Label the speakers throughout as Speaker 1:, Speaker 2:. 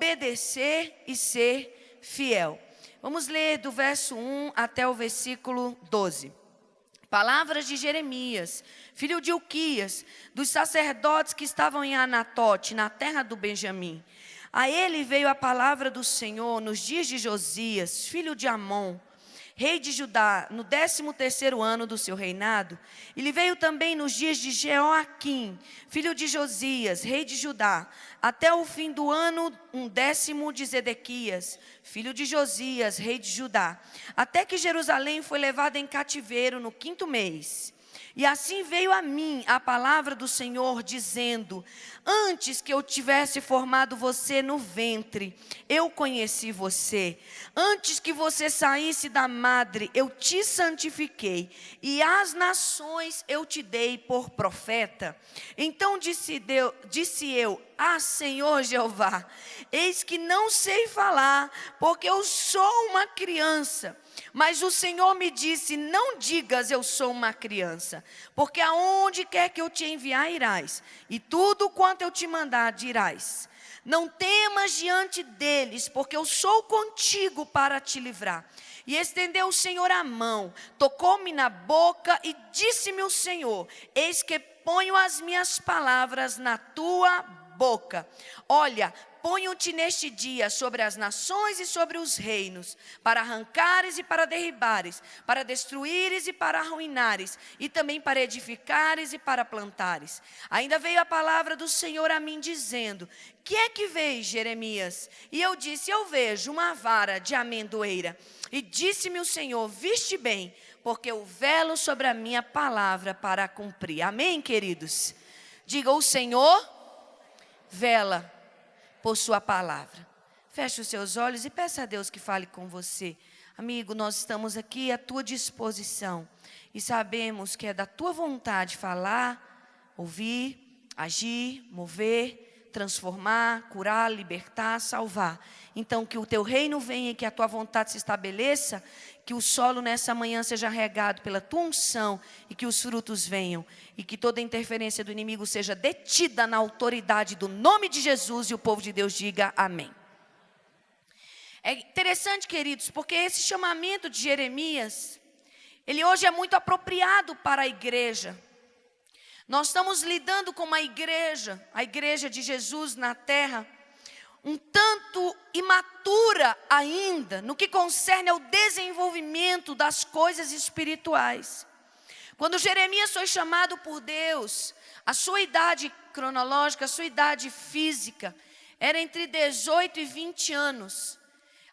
Speaker 1: obedecer e ser fiel. Vamos ler do verso 1 até o versículo 12. Palavras de Jeremias, filho de Ilquias, dos sacerdotes que estavam em Anatote, na terra do Benjamim. A ele veio a palavra do Senhor nos dias de Josias, filho de Amon, rei de Judá, no 13º ano do seu reinado. E lhe veio também nos dias de Jeoaquim, filho de Josias, rei de Judá, até o fim do ano 10º de Zedequias, filho de Josias, rei de Judá, até que Jerusalém foi levada em cativeiro no 5º mês. E assim veio a mim a palavra do Senhor, dizendo: antes que eu tivesse formado você no ventre, eu conheci você. Antes que você saísse da madre, eu te santifiquei, e às nações eu te dei por profeta. Então disse eu: ah, Senhor Jeová, eis que não sei falar, porque eu sou uma criança. Mas o Senhor me disse: não digas eu sou uma criança, porque aonde quer que eu te enviar irás, e tudo quanto eu te mandar dirás. Não temas diante deles, porque eu sou contigo para te livrar. E estendeu o Senhor a mão, tocou-me na boca e disse-me o Senhor: eis que ponho as minhas palavras na tua boca. Olha, ponho-te neste dia sobre as nações e sobre os reinos, para arrancares e para derribares, para destruíres e para arruinares, e também para edificares e para plantares. Ainda veio a palavra do Senhor a mim, dizendo: que é que vês, Jeremias? E eu disse: eu vejo uma vara de amendoeira. E disse-me o Senhor: viste bem, porque eu velo sobre a minha palavra para cumprir. Amém, queridos? Diga: o Senhor vela por sua palavra. Feche os seus olhos e peça a Deus que fale com você. Amigo, nós estamos aqui à tua disposição e sabemos que é da tua vontade falar, ouvir, agir, mover, transformar, curar, libertar, salvar. Então que o teu reino venha e que a tua vontade se estabeleça, que o solo nessa manhã seja regado pela tua unção e que os frutos venham. E que toda interferência do inimigo seja detida na autoridade do nome de Jesus, e o povo de Deus diga amém. É interessante, queridos, porque esse chamamento de Jeremias, ele hoje é muito apropriado para a igreja. Nós estamos lidando com a igreja de Jesus na terra, um tanto imatura ainda no que concerne ao desenvolvimento das coisas espirituais. Quando Jeremias foi chamado por Deus, a sua idade cronológica, a sua idade física, era entre 18 e 20 anos.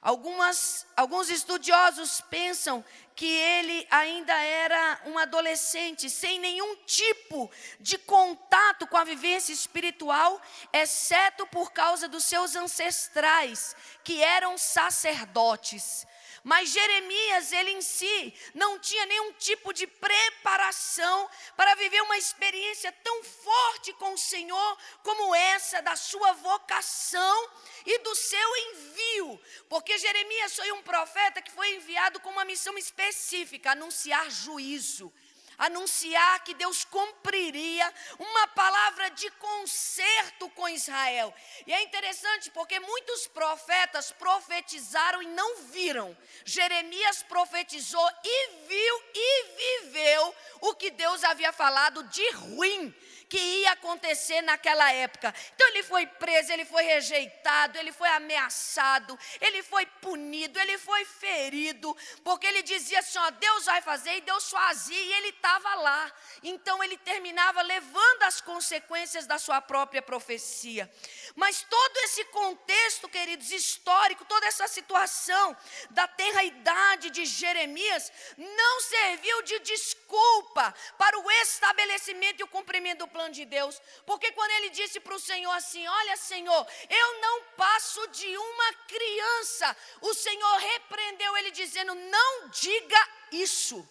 Speaker 1: Alguns estudiosos pensam que ele ainda era um adolescente, sem nenhum tipo de contato com a vivência espiritual, exceto por causa dos seus ancestrais, que eram sacerdotes. Mas Jeremias, ele em si, não tinha nenhum tipo de preparação para viver uma experiência tão forte com o Senhor, como essa da sua vocação e do seu envio. Porque Jeremias foi um profeta que foi enviado com uma missão específica: anunciar juízo. Anunciar que Deus cumpriria uma palavra de conserto com Israel. E é interessante porque muitos profetas profetizaram e não viram. Jeremias profetizou e viu e viveu o que Deus havia falado de ruim que ia acontecer naquela época. Então ele foi preso, ele foi rejeitado, ele foi ameaçado, ele foi punido, ele foi ferido, porque ele dizia assim: ó, Deus vai fazer, e Deus fazia, e ele estava lá. Então ele terminava levando as consequências da sua própria profecia. Mas todo esse contexto, queridos, histórico, toda essa situação da tenra idade de Jeremias não serviu de desculpa para o estabelecimento e o cumprimento do plano de Deus. Porque quando ele disse para o Senhor assim: olha, Senhor, eu não passo de uma criança, o Senhor repreendeu ele dizendo: não diga isso.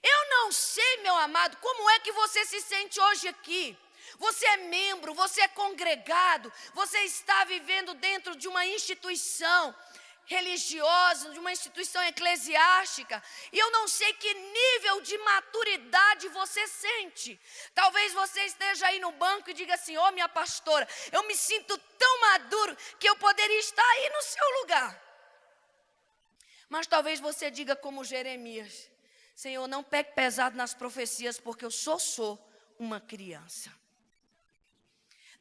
Speaker 1: Eu não sei, meu amado, como é que você se sente hoje aqui. Você é membro, você é congregado, você está vivendo dentro de uma instituição religiosa, de uma instituição eclesiástica, e eu não sei que nível de maturidade você sente. Talvez você esteja aí no banco e diga assim: ô minha pastora, eu me sinto tão maduro que eu poderia estar aí no seu lugar. Mas talvez você diga como Jeremias: Senhor, não pegue pesado nas profecias, porque eu sou uma criança.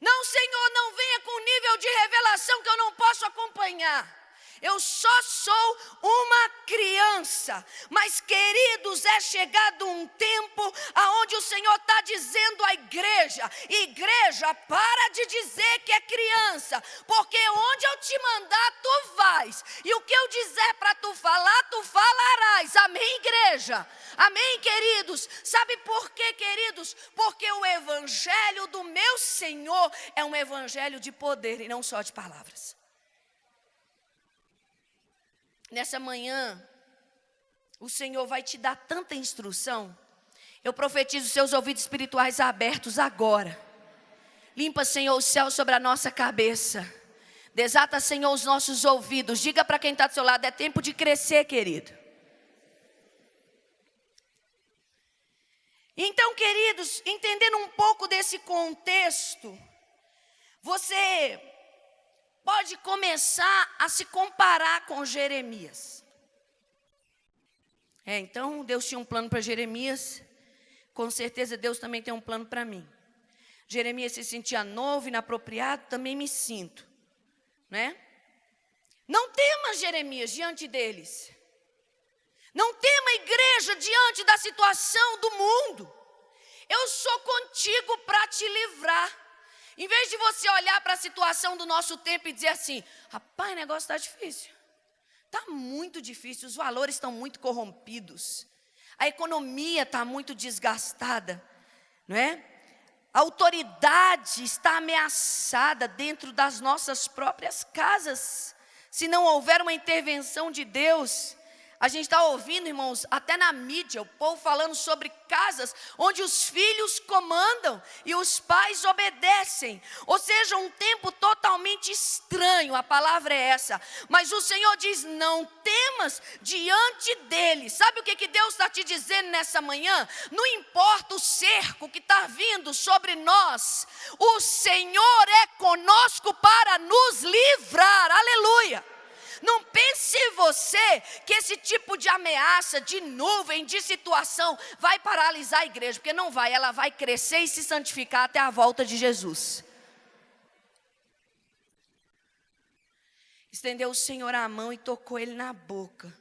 Speaker 1: Não, Senhor, não venha com nível de revelação que eu não posso acompanhar. Eu só sou uma criança. Mas, queridos, é chegado um tempo aonde o Senhor está dizendo à igreja: igreja, para de dizer que é criança, porque onde eu te mandar, tu vais. E o que eu dizer para tu falar, tu falarás. Amém, igreja? Amém, queridos? Sabe por quê, queridos? Porque o evangelho do meu Senhor é um evangelho de poder e não só de palavras. Nessa manhã, o Senhor vai te dar tanta instrução. Eu profetizo seus ouvidos espirituais abertos agora. Limpa, Senhor, o céu sobre a nossa cabeça. Desata, Senhor, os nossos ouvidos. Diga para quem está do seu lado: é tempo de crescer, querido. Então, queridos, entendendo um pouco desse contexto, você pode começar a se comparar com Jeremias. Então Deus tinha um plano para Jeremias, com certeza Deus também tem um plano para mim. Jeremias se sentia novo, inapropriado, também me sinto, né? Não temas, Jeremias, diante deles. Não tema, igreja, diante da situação do mundo. Eu sou contigo para te livrar. Em vez de você olhar para a situação do nosso tempo e dizer assim: rapaz, o negócio está difícil. Está muito difícil, os valores estão muito corrompidos. A economia está muito desgastada, não é? A autoridade está ameaçada dentro das nossas próprias casas. Se não houver uma intervenção de Deus. A gente está ouvindo, irmãos, até na mídia, o povo falando sobre casas onde os filhos comandam e os pais obedecem. Ou seja, um tempo totalmente estranho, a palavra é essa. Mas o Senhor diz: não temas diante deles. Sabe o que Deus está te dizendo nessa manhã? Não importa o cerco que está vindo sobre nós, o Senhor é conosco para nos livrar. Aleluia! Não pense você que esse tipo de ameaça, de nuvem, de situação vai paralisar a igreja, porque não vai, ela vai crescer e se santificar até a volta de Jesus. Estendeu o Senhor a mão e tocou ele na boca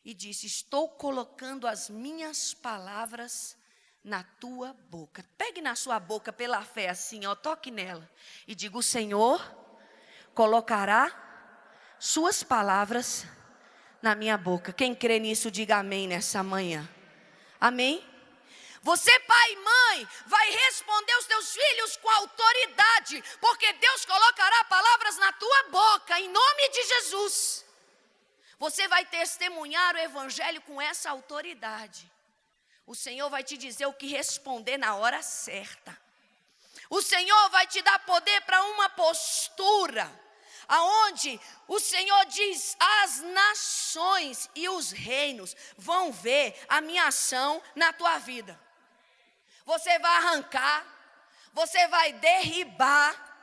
Speaker 1: e disse: estou colocando as minhas palavras na tua boca. Pegue na sua boca pela fé assim, toque nela e diga: o Senhor colocará suas palavras na minha boca. Quem crê nisso, diga amém nessa manhã. Amém? Você, pai e mãe, vai responder os teus filhos com autoridade, porque Deus colocará palavras na tua boca, em nome de Jesus. Você vai testemunhar o evangelho com essa autoridade. O Senhor vai te dizer o que responder na hora certa. O Senhor vai te dar poder para uma postura aonde o Senhor diz: as nações e os reinos vão ver a minha ação na tua vida. Você vai arrancar, você vai derribar,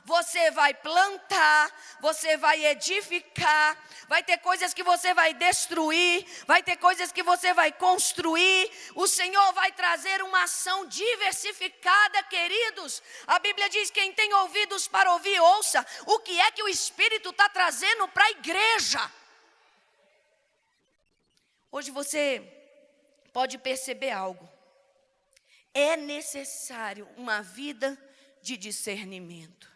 Speaker 1: você vai plantar, você vai edificar, vai ter coisas que você vai destruir, vai ter coisas que você vai construir. O Senhor vai trazer uma ação diversificada, queridos. A Bíblia diz: quem tem ouvidos para ouvir, ouça o que é que o Espírito está trazendo para a igreja. Hoje você pode perceber algo. É necessário uma vida de discernimento.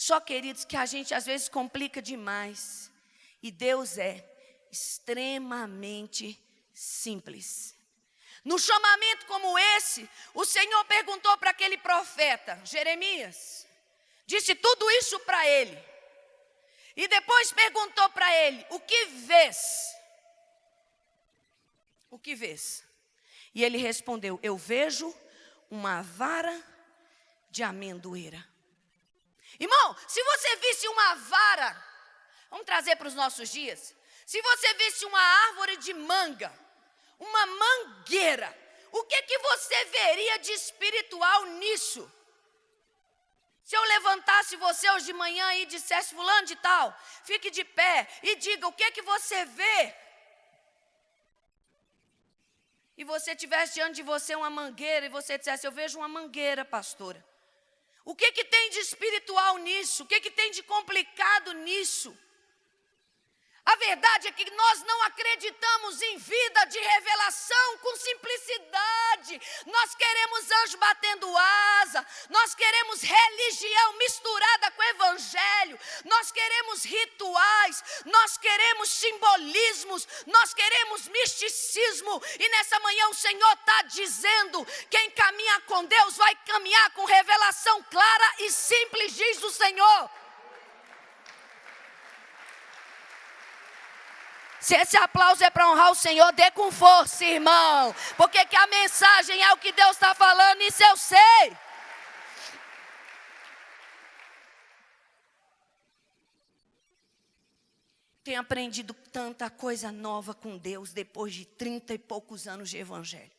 Speaker 1: Só, queridos, que a gente às vezes complica demais. E Deus é extremamente simples. No chamamento como esse, o Senhor perguntou para aquele profeta, Jeremias. Disse tudo isso para ele. E depois perguntou para ele: o que vês? O que vês? E ele respondeu: eu vejo uma vara de amendoeira. Irmão, se você visse uma vara Vamos trazer para os nossos dias. Se você visse uma árvore de manga, uma mangueira, o que você veria de espiritual nisso? Se eu levantasse você hoje de manhã e dissesse, fulano de tal, fique de pé e diga o que você vê. E você tivesse diante de você uma mangueira e você dissesse, eu vejo uma mangueira, pastora. O que tem de espiritual nisso? O que tem de complicado nisso? A verdade é que nós não acreditamos em vida de revelação com simplicidade. Nós queremos anjo batendo asa, nós queremos religião misturada com evangelho, nós queremos rituais, nós queremos simbolismos, nós queremos misticismo. E nessa manhã o Senhor está dizendo, quem caminha com Deus vai caminhar com revelação clara e simples, diz o Senhor. Se esse aplauso é para honrar o Senhor, dê com força, irmão. Porque que a mensagem é o que Deus está falando, isso eu sei. Tenho aprendido tanta coisa nova com Deus depois de 30 e poucos anos de evangelho.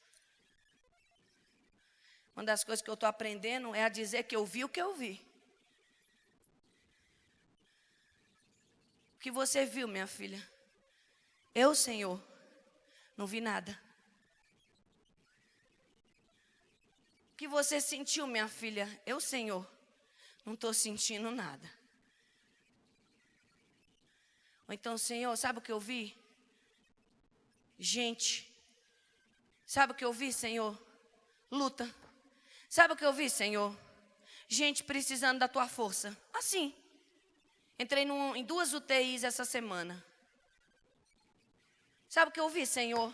Speaker 1: Uma das coisas que eu estou aprendendo é a dizer que eu vi o que eu vi. O que você viu, minha filha? Eu, Senhor, não vi nada. O que você sentiu, minha filha? Eu, Senhor, não estou sentindo nada. Ou então, Senhor, sabe o que eu vi? Gente. Sabe o que eu vi, Senhor? Luta. Sabe o que eu vi, Senhor? Gente precisando da tua força. Assim. Entrei em 2 UTIs essa semana. Sabe o que eu vi, Senhor?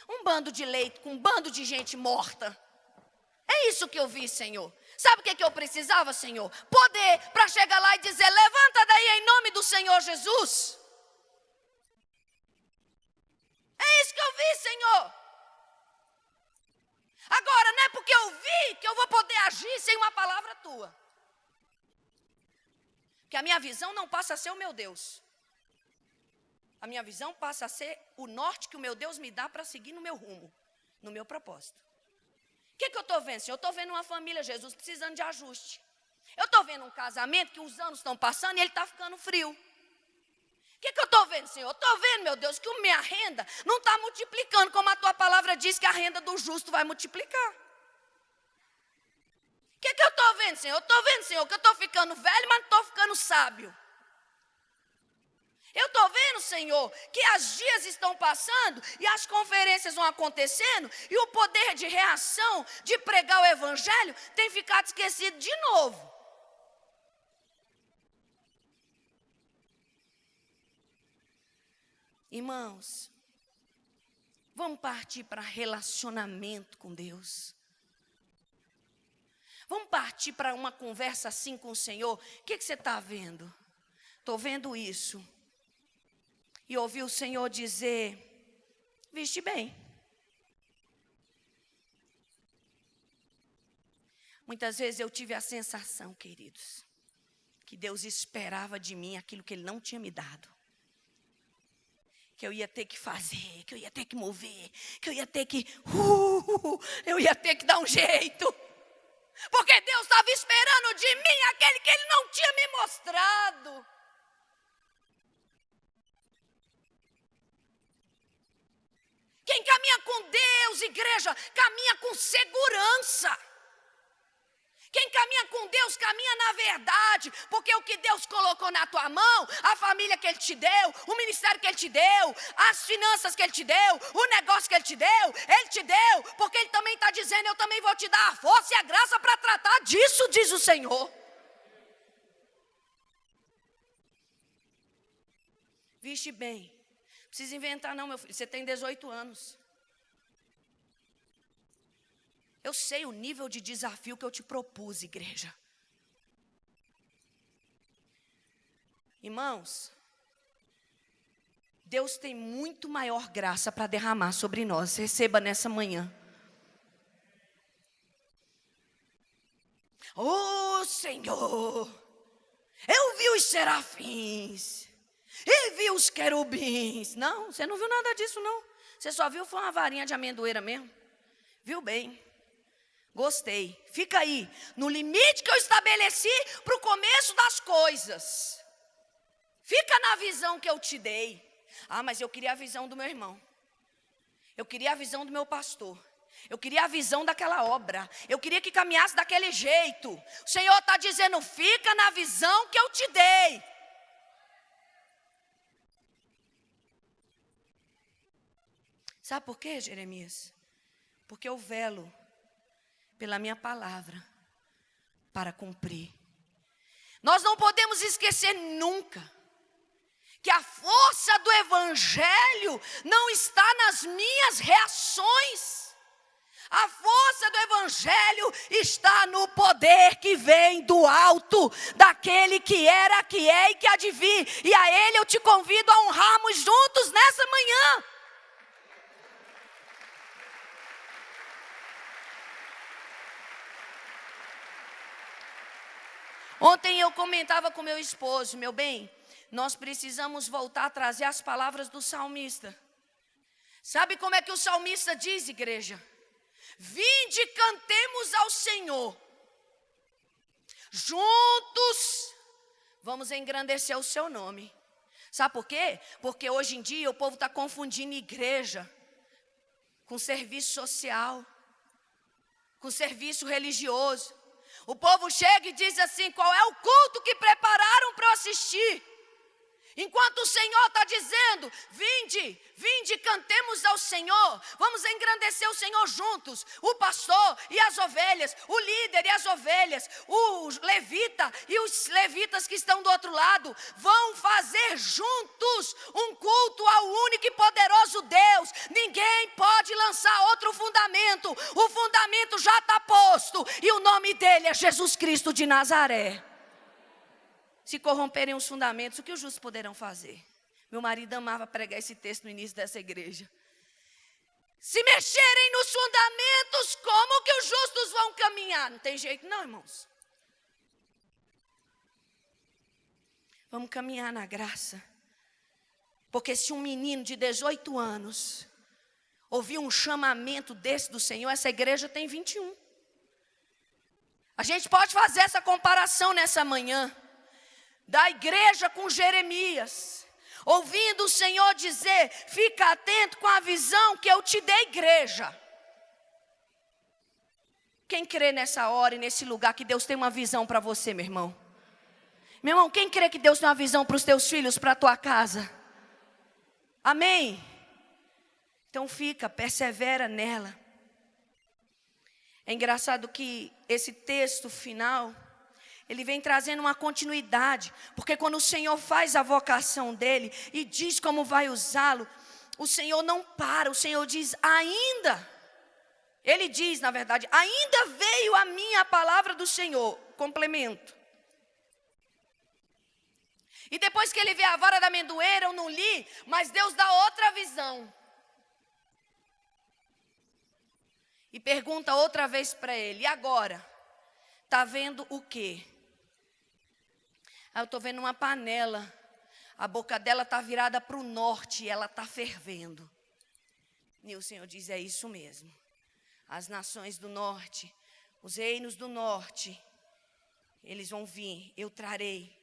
Speaker 1: Um bando de leito com um bando de gente morta. É isso que eu vi, Senhor. Sabe o que eu precisava, Senhor? Poder para chegar lá e dizer, levanta daí em nome do Senhor Jesus. É isso que eu vi, Senhor. Agora, não é porque eu vi que eu vou poder agir sem uma palavra tua. Que a minha visão não passa a ser o meu Deus. A minha visão passa a ser o norte que o meu Deus me dá para seguir no meu rumo, no meu propósito. O que eu estou vendo, Senhor? Eu estou vendo uma família, Jesus, precisando de ajuste. Eu estou vendo um casamento que os anos estão passando e ele está ficando frio. O que eu estou vendo, Senhor? Eu estou vendo, meu Deus, que a minha renda não está multiplicando, como a tua palavra diz que a renda do justo vai multiplicar. O que eu estou vendo, Senhor? Eu estou vendo, Senhor, que eu estou ficando velho, mas não estou ficando sábio. Eu estou vendo, Senhor, que os dias estão passando e as conferências vão acontecendo e o poder de reação, de pregar o evangelho, tem ficado esquecido de novo. Irmãos, vamos partir para relacionamento com Deus. Vamos partir para uma conversa assim com o Senhor. O que você está vendo? Estou vendo isso. E ouvi o Senhor dizer, viste bem. Muitas vezes eu tive a sensação, queridos, que Deus esperava de mim aquilo que Ele não tinha me dado. Que eu ia ter que fazer, que eu ia ter que mover, que eu ia ter que, eu ia ter que dar um jeito. Porque Deus estava esperando de mim aquele que Ele não tinha me mostrado. Quem caminha com Deus, igreja, caminha com segurança. Quem caminha com Deus, caminha na verdade. Porque o que Deus colocou na tua mão, a família que Ele te deu, o ministério que Ele te deu, as finanças que Ele te deu, o negócio que Ele te deu. Porque Ele também está dizendo, eu também vou te dar a força e a graça para tratar disso, diz o Senhor. Viste bem. Não precisa inventar não, meu filho, você tem 18 anos. Eu sei o nível de desafio que eu te propus, igreja. Irmãos, Deus tem muito maior graça para derramar sobre nós. Receba nessa manhã. Oh, Senhor, eu vi os serafins. E viu os querubins. Não, você não viu nada disso não. Você só viu foi uma varinha de amendoeira mesmo. Viu bem. Gostei. Fica aí, no limite que eu estabeleci para o começo das coisas. Fica na visão que eu te dei. Ah, mas eu queria a visão do meu irmão. Eu queria a visão do meu pastor. Eu queria a visão daquela obra. Eu queria que caminhasse daquele jeito. O Senhor está dizendo, fica na visão que eu te dei. Sabe por quê, Jeremias? Porque eu velo pela minha palavra para cumprir. Nós não podemos esquecer nunca que a força do evangelho não está nas minhas reações. A força do evangelho está no poder que vem do alto, daquele que era, que é e que há de vir. E a ele eu te convido a honrarmos juntos nessa manhã. Ontem eu comentava com meu esposo, meu bem, nós precisamos voltar a trazer as palavras do salmista. Sabe como é que o salmista diz, igreja? Vinde, cantemos ao Senhor. Juntos, vamos engrandecer o seu nome. Sabe por quê? Porque hoje em dia o povo está confundindo igreja com serviço social, com serviço religioso. O povo chega e diz assim, qual é o culto que prepararam para eu assistir? Enquanto o Senhor está dizendo, vinde, cantemos ao Senhor, vamos engrandecer o Senhor juntos, o pastor e as ovelhas, o líder e as ovelhas, o levita e os levitas que estão do outro lado, vão fazer juntos um culto ao único e poderoso Deus. Ninguém pode lançar outro fundamento, o fundamento já está posto e o nome dele é Jesus Cristo de Nazaré. Se corromperem os fundamentos, o que os justos poderão fazer? Meu marido amava pregar esse texto no início dessa igreja. Se mexerem nos fundamentos, como que os justos vão caminhar? Não tem jeito não, irmãos. Vamos caminhar na graça. Porque se um menino de 18 anos ouvir um chamamento desse do Senhor, essa igreja tem 21. A gente pode fazer essa comparação nessa manhã. Da igreja com Jeremias, ouvindo o Senhor dizer, fica atento com a visão que eu te dei, igreja. Quem crê nessa hora e nesse lugar que Deus tem uma visão para você, meu irmão? Meu irmão, quem crê que Deus tem uma visão para os teus filhos, para a tua casa? Amém? Então fica, persevera nela. É engraçado que esse texto final, ele vem trazendo uma continuidade, porque quando o Senhor faz a vocação dele e diz como vai usá-lo, o Senhor não para, o Senhor diz ainda. Ele diz, na verdade, ainda veio a mim a palavra do Senhor, complemento. E depois que ele vê a vara da amendoeira, eu não li, mas Deus dá outra visão. E pergunta outra vez para ele, e agora? Está vendo o quê? Eu estou vendo uma panela, a boca dela está virada para o norte e ela está fervendo. E o Senhor diz, é isso mesmo. As nações do norte, os reinos do norte, eles vão vir, eu trarei.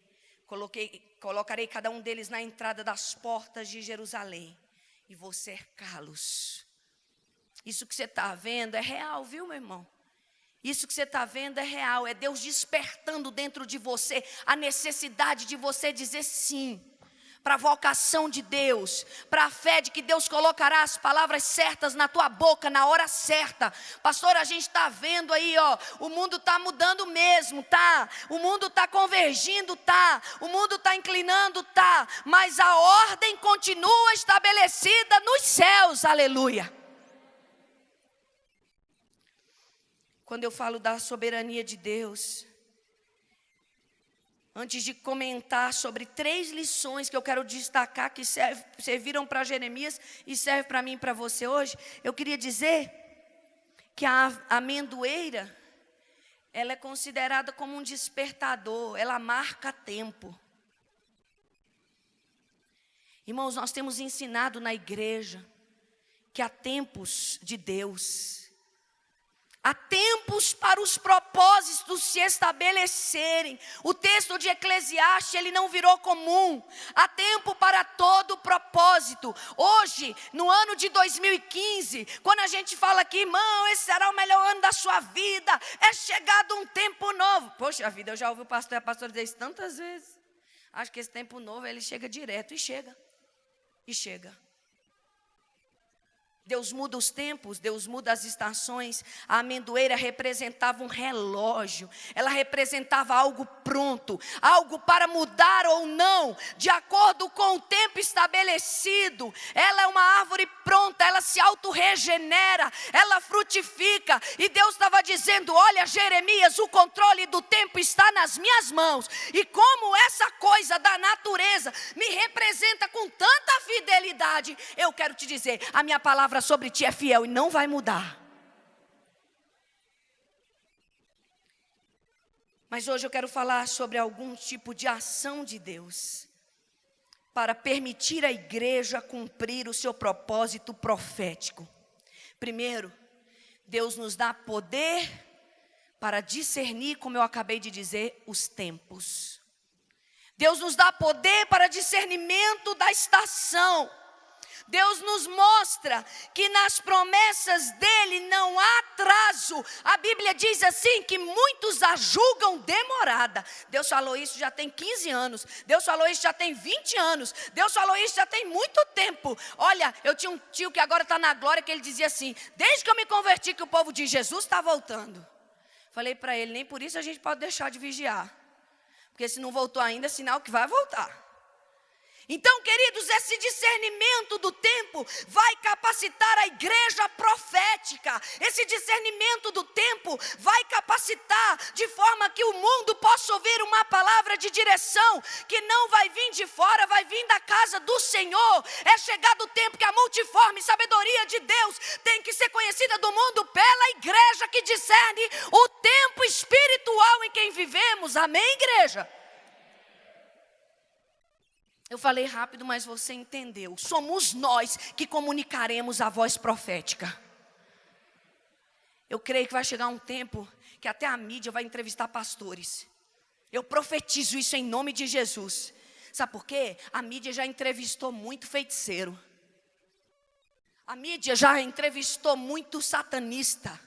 Speaker 1: Colocarei cada um deles na entrada das portas de Jerusalém e vou cercá-los. Isso que você está vendo é real, viu, meu irmão? Isso que você está vendo é real, é Deus despertando dentro de você a necessidade de você dizer sim para a vocação de Deus, para a fé de que Deus colocará as palavras certas na tua boca na hora certa. Pastor, a gente está vendo aí, ó, o mundo está mudando mesmo, tá? O mundo está convergindo, tá? O mundo está inclinando, tá? Mas a ordem continua estabelecida nos céus, aleluia. Quando eu falo da soberania de Deus, antes de comentar sobre 3 lições que eu quero destacar que serviram para Jeremias e serve para mim e para você hoje, eu queria dizer que a amendoeira, ela é considerada como um despertador, ela marca tempo. Irmãos, nós temos ensinado na igreja que há tempos de Deus. Há tempos para os propósitos se estabelecerem. O texto de Eclesiastes, ele não virou comum. Há tempo para todo propósito. Hoje, no ano de 2015, quando a gente fala aqui, irmão, esse será o melhor ano da sua vida, é chegado um tempo novo. Poxa vida, eu já ouvi o pastor e a pastora dizer isso tantas vezes. Acho que esse tempo novo, ele chega direto e chega. E chega. Deus muda os tempos, Deus muda as estações. A amendoeira representava um relógio. Ela representava algo pronto, algo para mudar ou não, de acordo com o tempo estabelecido. Ela é uma árvore pronta, ela se autorregenera, ela frutifica. E Deus estava dizendo, olha Jeremias, o controle do tempo está nas minhas mãos. E como essa coisa da natureza me representa com tanta fidelidade, eu quero te dizer, a minha palavra sobre ti é fiel e não vai mudar. Mas hoje eu quero falar sobre algum tipo de ação de Deus para permitir a igreja cumprir o seu propósito profético. Primeiro, Deus nos dá poder para discernir, como eu acabei de dizer, os tempos. Deus nos dá poder para discernimento da estação. Deus nos mostra que nas promessas dele não há atraso. A Bíblia diz assim que muitos a julgam demorada. Deus falou isso já tem 15 anos. Deus falou isso já tem 20 anos. Deus falou isso já tem muito tempo. Olha, eu tinha um tio que agora está na glória, que ele dizia assim, desde que eu me converti que o povo diz, Jesus está voltando. Falei para ele, nem por isso a gente pode deixar de vigiar. Porque se não voltou ainda, é sinal que vai voltar. Então, queridos, esse discernimento do tempo vai capacitar a igreja profética. Esse discernimento do tempo vai capacitar de forma que o mundo possa ouvir uma palavra de direção que não vai vir de fora, vai vir da casa do Senhor. É chegado o tempo que a multiforme sabedoria de Deus tem que ser conhecida do mundo pela igreja que discerne o tempo espiritual em que vivemos. Amém, igreja? Eu falei rápido, mas você entendeu. Somos nós que comunicaremos a voz profética. Eu creio que vai chegar um tempo que até a mídia vai entrevistar pastores. Eu profetizo isso em nome de Jesus. Sabe por quê? A mídia já entrevistou muito feiticeiro. A mídia já entrevistou muito satanista.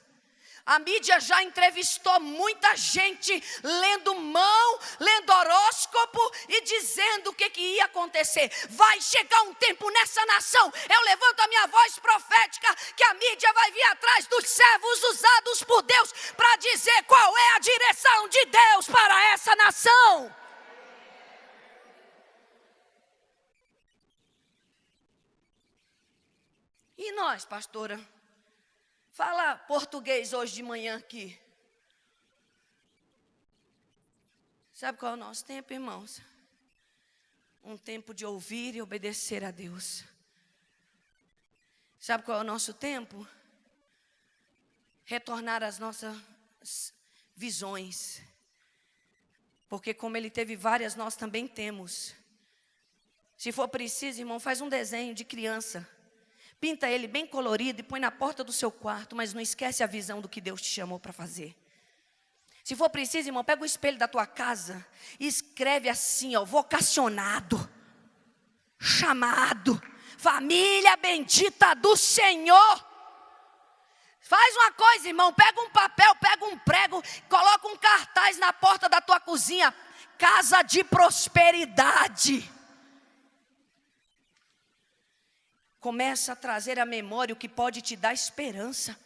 Speaker 1: A mídia já entrevistou muita gente lendo mão, lendo horóscopo e dizendo o que ia acontecer. Vai chegar um tempo nessa nação, eu levanto a minha voz profética, que a mídia vai vir atrás dos servos usados por Deus para dizer qual é a direção de Deus para essa nação. E nós, pastora? Fala português hoje de manhã aqui. Sabe qual é o nosso tempo, irmãos? Um tempo de ouvir e obedecer a Deus. Sabe qual é o nosso tempo? Retornar às nossas visões. Porque como ele teve várias, nós também temos. Se for preciso, irmão, faz um desenho de criança. Pinta ele bem colorido e põe na porta do seu quarto, mas não esquece a visão do que Deus te chamou para fazer. Se for preciso, irmão, pega o espelho da tua casa e escreve assim, ó, vocacionado, chamado, família bendita do Senhor. Faz uma coisa, irmão, pega um papel, pega um prego, coloca um cartaz na porta da tua cozinha, casa de prosperidade. Começa a trazer à memória o que pode te dar esperança.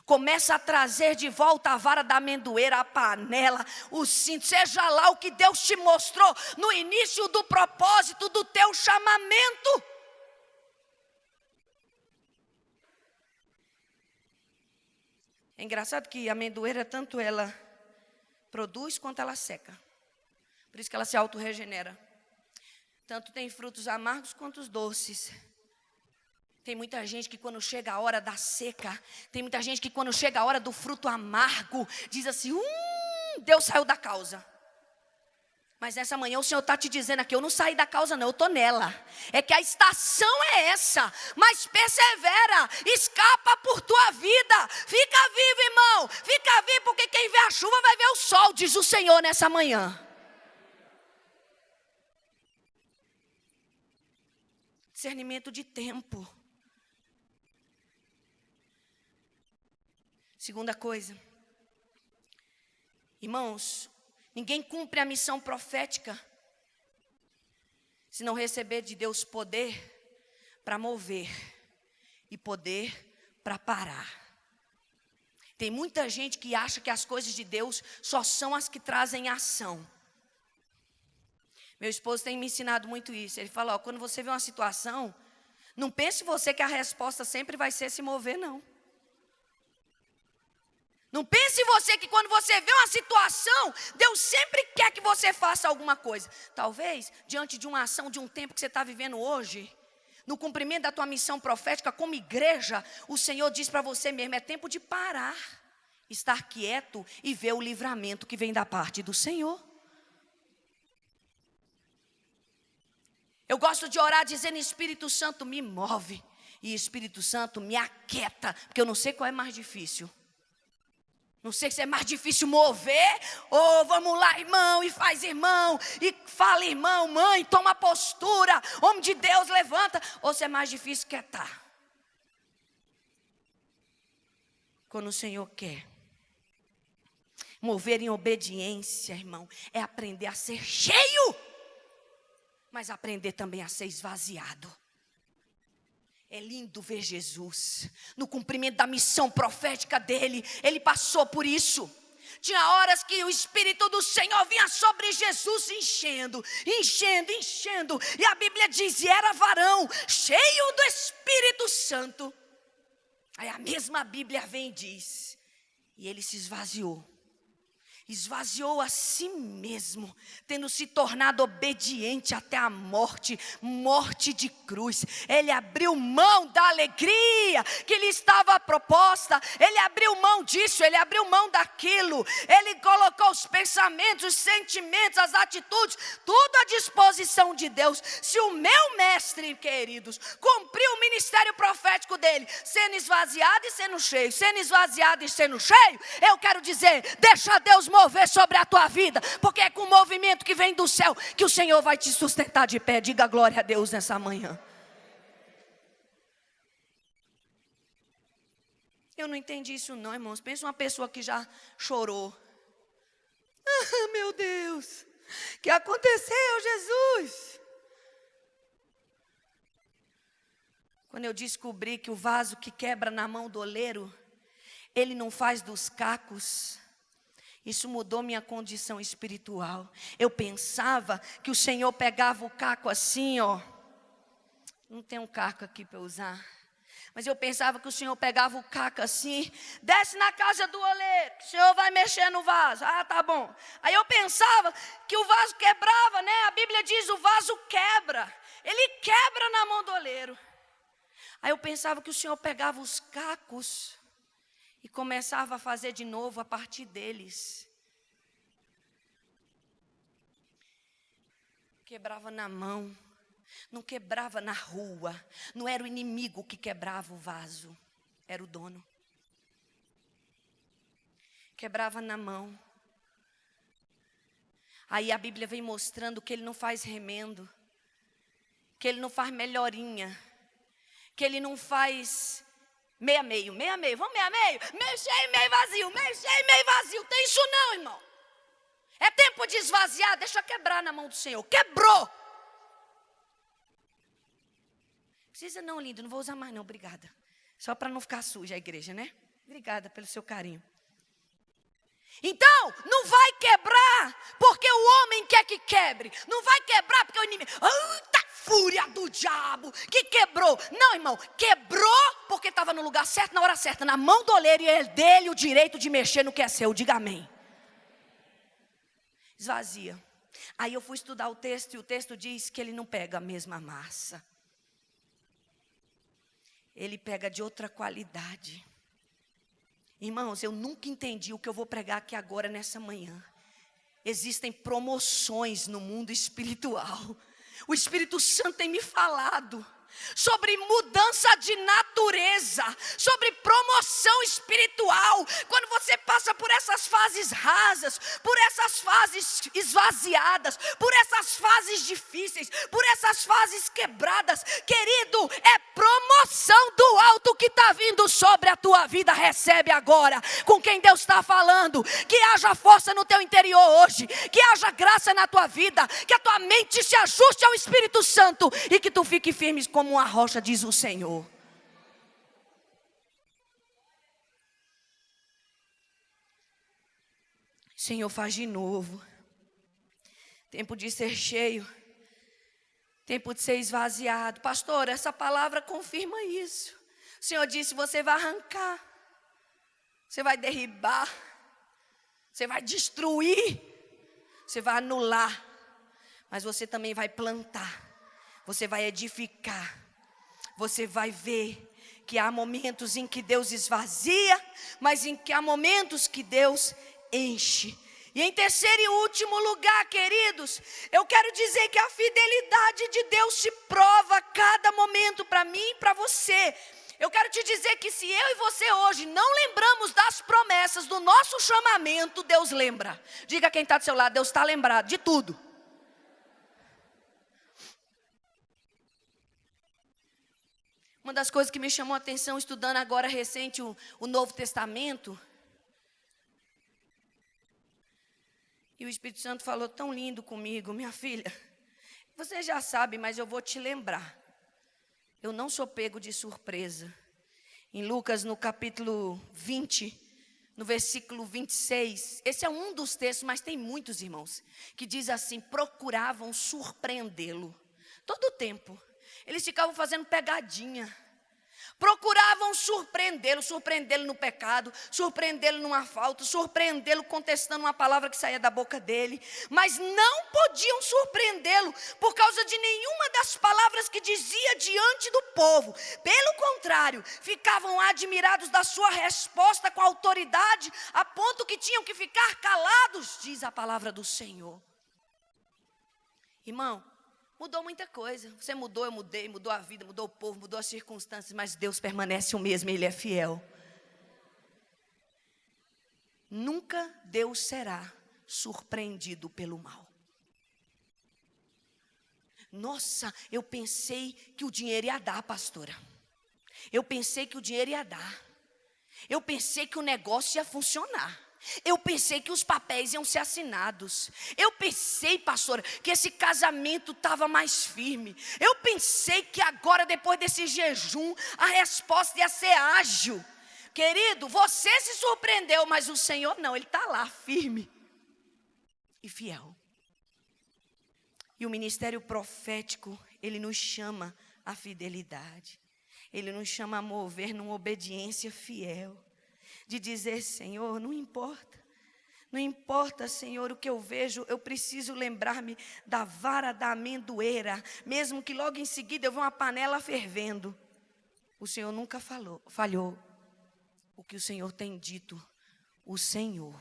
Speaker 1: Começa a trazer de volta a vara da amendoeira, a panela, o cinto, seja lá o que Deus te mostrou no início do propósito do teu chamamento. É engraçado que a amendoeira, tanto ela produz quanto ela seca. Por isso que ela se autorregenera. Tanto tem frutos amargos quanto os doces. Tem muita gente que quando chega a hora da seca, tem muita gente que quando chega a hora do fruto amargo, diz assim, Deus saiu da causa. Mas nessa manhã o Senhor está te dizendo aqui, eu não saí da causa não, eu estou nela. É que a estação é essa, mas persevera, escapa por tua vida. Fica vivo, irmão, fica vivo, porque quem vê a chuva vai ver o sol, diz o Senhor nessa manhã. Discernimento de tempo. Segunda coisa, irmãos, ninguém cumpre a missão profética se não receber de Deus poder para mover e poder para parar. Tem muita gente que acha que as coisas de Deus só são as que trazem ação. Meu esposo tem me ensinado muito isso. Ele fala, quando você vê uma situação, não pense você que a resposta sempre vai ser se mover, não. Não pense você que quando você vê uma situação, Deus sempre quer que você faça alguma coisa. Talvez, diante de uma ação, de um tempo que você está vivendo hoje, no cumprimento da tua missão profética como igreja, o Senhor diz para você mesmo, é tempo de parar, estar quieto e ver o livramento que vem da parte do Senhor. Eu gosto de orar dizendo, Espírito Santo me move, e Espírito Santo me aquieta, porque eu não sei qual é mais difícil. Não sei se é mais difícil mover, ou vamos lá, irmão, e faz irmão, e fala irmão, mãe, toma postura, homem de Deus, levanta, ou se é mais difícil quietar. Quando o Senhor quer mover em obediência, irmão, é aprender a ser cheio, mas aprender também a ser esvaziado. É lindo ver Jesus, no cumprimento da missão profética dele, ele passou por isso. Tinha horas que o Espírito do Senhor vinha sobre Jesus enchendo, e a Bíblia diz, e era varão, cheio do Espírito Santo. Aí a mesma Bíblia vem e diz, e ele se esvaziou a si mesmo, tendo se tornado obediente até a morte de cruz. Ele abriu mão da alegria que lhe estava proposta, ele abriu mão disso, ele abriu mão daquilo, ele colocou os pensamentos, os sentimentos, as atitudes, tudo à disposição de Deus. Se o meu mestre, queridos, cumpriu o ministério profético dele, sendo esvaziado e sendo cheio, eu quero dizer, deixa Deus mover sobre a tua vida, porque é com o movimento que vem do céu que o Senhor vai te sustentar de pé. Diga glória a Deus nessa manhã. Eu não entendi isso não, irmãos. Pensa uma pessoa que já chorou. Meu Deus, o que aconteceu, Jesus? Quando eu descobri que o vaso que quebra na mão do oleiro, ele não faz dos cacos, isso mudou minha condição espiritual. Eu pensava que o Senhor pegava o caco assim, não tem um caco aqui para usar, mas eu pensava que o Senhor pegava o caco assim, desce na casa do oleiro, o Senhor vai mexer no vaso, tá bom. Aí eu pensava que o vaso quebrava, né? A Bíblia diz, o vaso quebra, ele quebra na mão do oleiro. Aí eu pensava que o Senhor pegava os cacos e começava a fazer de novo a partir deles. Quebrava na mão, não quebrava na rua. Não era o inimigo que quebrava o vaso, era o dono. Quebrava na mão. Aí a Bíblia vem mostrando que ele não faz remendo, que ele não faz melhorinha, que ele não faz meio, vamos meio cheio, meio vazio, tem isso não, irmão. É tempo de esvaziar, deixa quebrar na mão do Senhor, quebrou. Precisa não, lindo, não vou usar mais não, obrigada. Só para não ficar suja a igreja, né? Obrigada pelo seu carinho. Então, não vai quebrar porque o homem quer que quebre. Não vai quebrar porque o inimigo... fúria do diabo que quebrou. Não, irmão, quebrou porque estava no lugar certo, na hora certa, na mão do oleiro, e é dele o direito de mexer no que é seu. Diga amém. Esvazia. Aí eu fui estudar o texto, e o texto diz que ele não pega a mesma massa. Ele pega de outra qualidade. Irmãos, eu nunca entendi o que eu vou pregar aqui agora nessa manhã. Existem promoções no mundo espiritual. O Espírito Santo tem me falado sobre mudança de natureza, sobre promoção espiritual. Quando você passa por essas fases rasas, por essas fases esvaziadas, por essas fases difíceis, por essas fases quebradas, querido, é promoção do alto que está vindo sobre a tua vida. Recebe agora com quem Deus está falando. Que haja força no teu interior hoje, que haja graça na tua vida, que a tua mente se ajuste ao Espírito Santo e que tu fique firme como uma rocha, diz o Senhor. Senhor, faz de novo. Tempo de ser cheio, tempo de ser esvaziado. Pastor, essa palavra confirma isso. O Senhor disse: você vai arrancar, você vai derribar, você vai destruir, você vai anular, mas você também vai plantar, você vai edificar. Você vai ver que há momentos em que Deus esvazia, mas em que há momentos que Deus enche. E em terceiro e último lugar, queridos, eu quero dizer que a fidelidade de Deus se prova a cada momento para mim e para você. Eu quero te dizer que se eu e você hoje não lembramos das promessas do nosso chamamento, Deus lembra. Diga quem está do seu lado: Deus está lembrado de tudo. Uma das coisas que me chamou a atenção estudando agora recente o Novo Testamento, e o Espírito Santo falou tão lindo comigo: minha filha, você já sabe, mas eu vou te lembrar. Eu não sou pego de surpresa. Em Lucas, no capítulo 20, no versículo 26, esse é um dos textos, mas tem muitos, irmãos, que diz assim: procuravam surpreendê-lo. Todo o tempo. Eles ficavam fazendo pegadinha. Procuravam surpreendê-lo no pecado, surpreendê-lo numa falta, surpreendê-lo contestando uma palavra que saía da boca dele. Mas não podiam surpreendê-lo por causa de nenhuma das palavras que dizia diante do povo. Pelo contrário, ficavam admirados da sua resposta com autoridade, a ponto que tinham que ficar calados, diz a palavra do Senhor. Irmão, mudou muita coisa. Você mudou, eu mudei, mudou a vida, mudou o povo, mudou as circunstâncias, mas Deus permanece o mesmo, Ele é fiel. Nunca Deus será surpreendido pelo mal. Nossa, eu pensei que o dinheiro ia dar, pastora. Eu pensei que o dinheiro ia dar. Eu pensei que o negócio ia funcionar. Eu pensei que os papéis iam ser assinados. Eu pensei, pastora, que esse casamento estava mais firme. Eu pensei que agora, depois desse jejum, a resposta ia ser ágil. Querido, você se surpreendeu, mas o Senhor não. Ele está lá, firme e fiel. E o ministério profético, ele nos chama à fidelidade. Ele nos chama a mover numa obediência fiel. De dizer: Senhor, não importa, Senhor, o que eu vejo, eu preciso lembrar-me da vara da amendoeira, mesmo que logo em seguida eu veja uma panela fervendo. O Senhor nunca falhou. O que o Senhor tem dito, o Senhor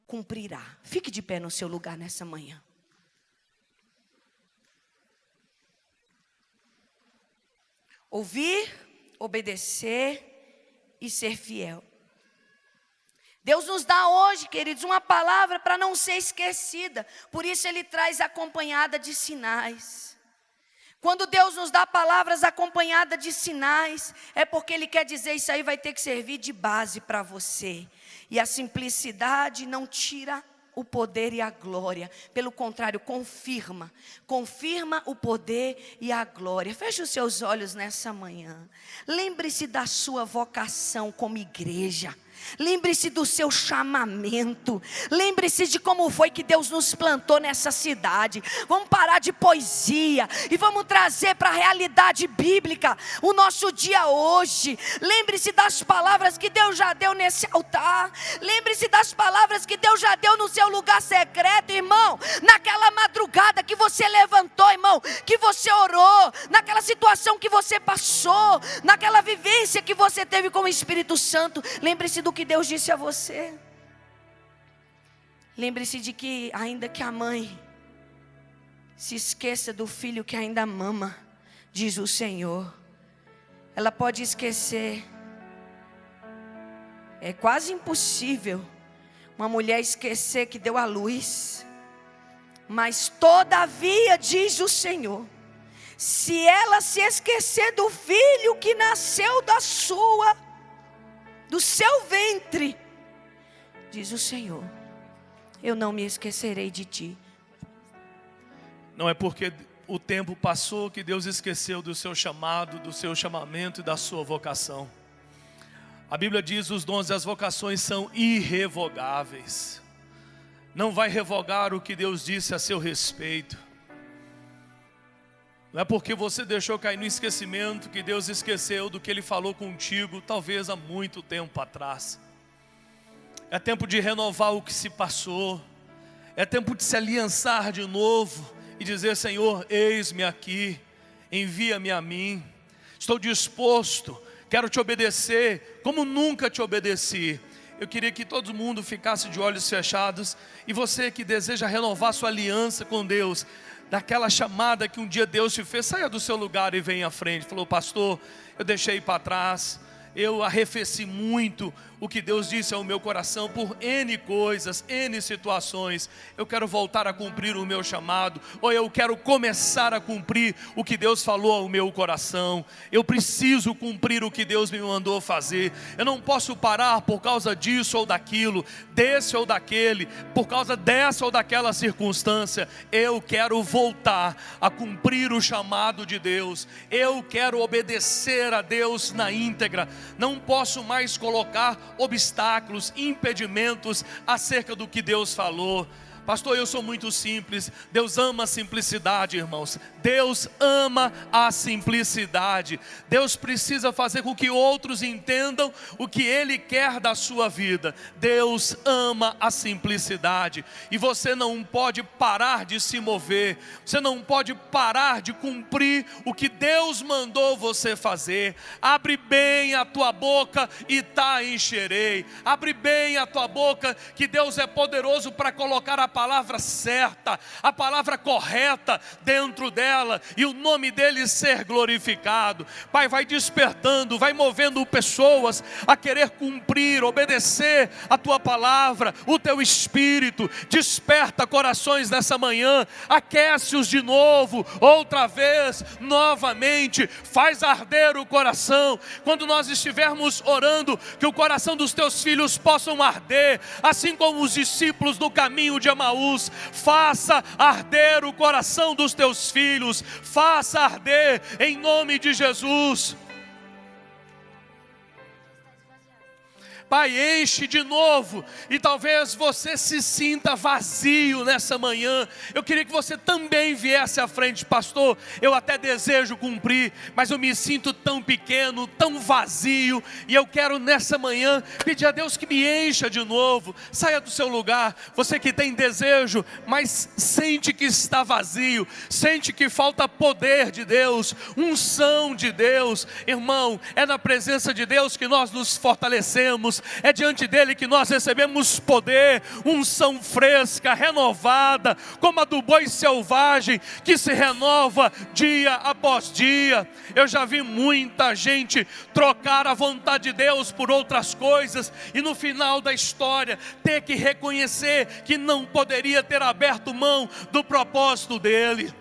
Speaker 1: cumprirá. Fique de pé no seu lugar nessa manhã. Ouvir, obedecer e ser fiel. Deus nos dá hoje, queridos, uma palavra para não ser esquecida. Por isso Ele traz acompanhada de sinais. Quando Deus nos dá palavras acompanhadas de sinais, é porque Ele quer dizer: isso aí vai ter que servir de base para você. E a simplicidade não tira o poder e a glória. Pelo contrário, confirma o poder e a glória. Feche os seus olhos nessa manhã. Lembre-se da sua vocação como igreja. Lembre-se do seu chamamento. Lembre-se de como foi que Deus nos plantou nessa cidade. Vamos parar de poesia e vamos trazer para a realidade bíblica o nosso dia hoje. Lembre-se das palavras que Deus já deu nesse altar. Lembre-se das palavras que Deus já deu no seu lugar secreto, irmão. Naquela madrugada que você levantou, irmão, que você orou, naquela situação que você passou, naquela vivência que você teve com o Espírito Santo. Lembre-se do que Deus disse a você. Lembre-se de que ainda que a mãe se esqueça do filho que ainda mama, diz o Senhor, ela pode esquecer. É quase impossível uma mulher esquecer que deu à luz. Mas todavia, diz o Senhor, se ela se esquecer do filho que nasceu do seu ventre, diz o Senhor, eu não me esquecerei de ti.
Speaker 2: Não é porque o tempo passou que Deus esqueceu do seu chamado, do seu chamamento e da sua vocação. A Bíblia diz: os dons e as vocações são irrevogáveis. Não vai revogar o que Deus disse a seu respeito. Não é porque você deixou cair no esquecimento que Deus esqueceu do que Ele falou contigo, talvez há muito tempo atrás. É tempo de renovar o que se passou. É tempo de se aliançar de novo e dizer: Senhor, eis-me aqui, envia-me a mim. Estou disposto, quero te obedecer como nunca te obedeci. Eu queria que todo mundo ficasse de olhos fechados. E você que deseja renovar sua aliança com Deus, daquela chamada que um dia Deus te fez, saia do seu lugar e venha à frente. Falou: pastor, eu deixei para trás, eu arrefeci muito o que Deus disse ao meu coração por N coisas, N situações. Eu quero voltar a cumprir o meu chamado, ou eu quero começar a cumprir o que Deus falou ao meu coração. Eu preciso cumprir o que Deus me mandou fazer. Eu não posso parar por causa disso ou daquilo, desse ou daquele, por causa dessa ou daquela circunstância. Eu quero voltar a cumprir o chamado de Deus. Eu quero obedecer a Deus na íntegra. Não posso mais colocar obstáculos, impedimentos acerca do que Deus falou. Pastor, eu sou muito simples. Deus ama a simplicidade, irmãos. Deus ama a simplicidade. Deus precisa fazer com que outros entendam o que Ele quer da sua vida. Deus ama a simplicidade. E você não pode parar de se mover. Você não pode parar de cumprir o que Deus mandou você fazer. Abre bem a tua boca e tá encherei. Abre bem a tua boca, que Deus é poderoso para colocar a palavra certa, a palavra correta dentro dela, e o nome dele ser glorificado. Pai, vai despertando, vai movendo pessoas a querer cumprir, obedecer a tua palavra. O teu Espírito desperta corações nessa manhã, aquece-os de novo, outra vez, novamente, faz arder o coração. Quando nós estivermos orando, que o coração dos teus filhos possam arder, assim como os discípulos do caminho de Emaús. Faça arder o coração dos teus filhos, faça arder em nome de Jesus. Pai, enche de novo. E talvez você se sinta vazio nessa manhã. Eu queria que você também viesse à frente. Pastor, eu até desejo cumprir, mas eu me sinto tão pequeno, tão vazio, e eu quero nessa manhã pedir a Deus que me encha de novo. Saia do seu lugar. Você que tem desejo, mas sente que está vazio, sente que falta poder de Deus, unção de Deus. Irmão, é na presença de Deus que nós nos fortalecemos. É diante dele que nós recebemos poder, unção fresca, renovada, como a do boi selvagem, que se renova dia após dia. Eu já vi muita gente trocar a vontade de Deus por outras coisas, e no final da história ter que reconhecer que não poderia ter aberto mão do propósito dele.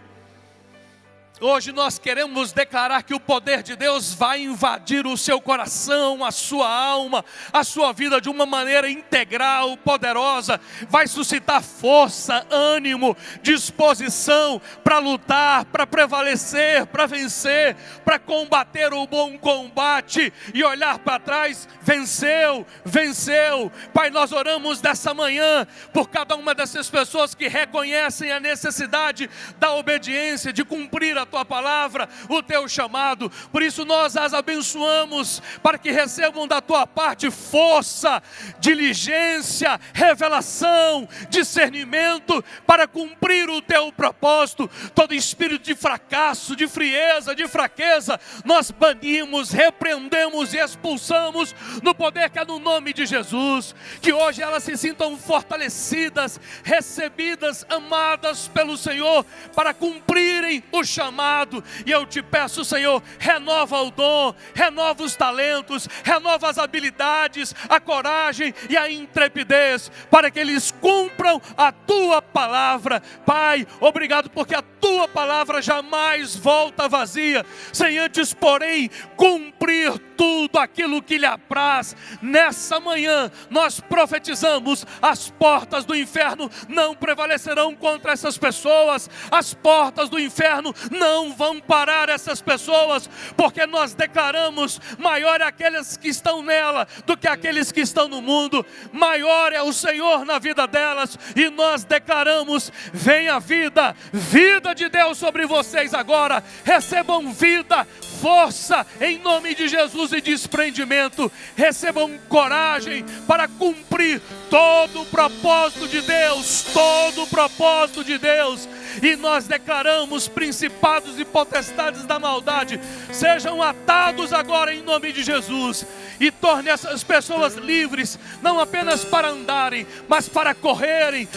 Speaker 2: Hoje nós queremos declarar que o poder de Deus vai invadir o seu coração, a sua alma, a sua vida de uma maneira integral, poderosa. Vai suscitar força, ânimo, disposição para lutar, para prevalecer, para vencer, para combater o bom combate e olhar para trás. Venceu, venceu. Pai, nós oramos dessa manhã por cada uma dessas pessoas que reconhecem a necessidade da obediência, de cumprir a tua palavra o teu chamado. Por isso nós as abençoamos, para que recebam da tua parte força, diligência, revelação, discernimento, para cumprir o teu propósito. Todo espírito de fracasso, de frieza, de fraqueza, nós banimos, repreendemos e expulsamos no poder que é no nome de Jesus. Que hoje elas se sintam fortalecidas, recebidas, amadas pelo Senhor, para cumprirem o chamado. E eu te peço, Senhor, renova o dom, renova os talentos, renova as habilidades, a coragem e a intrepidez, para que eles cumpram a tua palavra. Pai, obrigado, porque a tua palavra jamais volta vazia, sem antes, porém, cumprir tudo aquilo que lhe apraz. Nessa manhã nós profetizamos: as portas do inferno não prevalecerão contra essas pessoas, as portas do inferno não vão parar essas pessoas, porque nós declaramos: maior é aqueles que estão nela do que aqueles que estão no mundo. Maior é o Senhor na vida delas, e nós declaramos: venha vida, vida de Deus sobre vocês agora. Recebam vida, força em nome de Jesus e desprendimento. Recebam coragem para cumprir todo o propósito de Deus, todo o propósito de Deus. E nós declaramos: principados e potestades da maldade sejam atados agora em nome de Jesus, e torne essas pessoas livres, não apenas para andarem, mas para correrem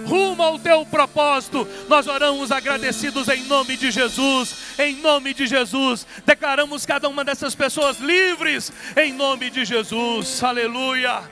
Speaker 2: rumo ao teu propósito. Nós oramos agradecidos em nome de Jesus, em nome de Jesus. Declaramos cada uma dessas pessoas livres em nome de Jesus. Aleluia.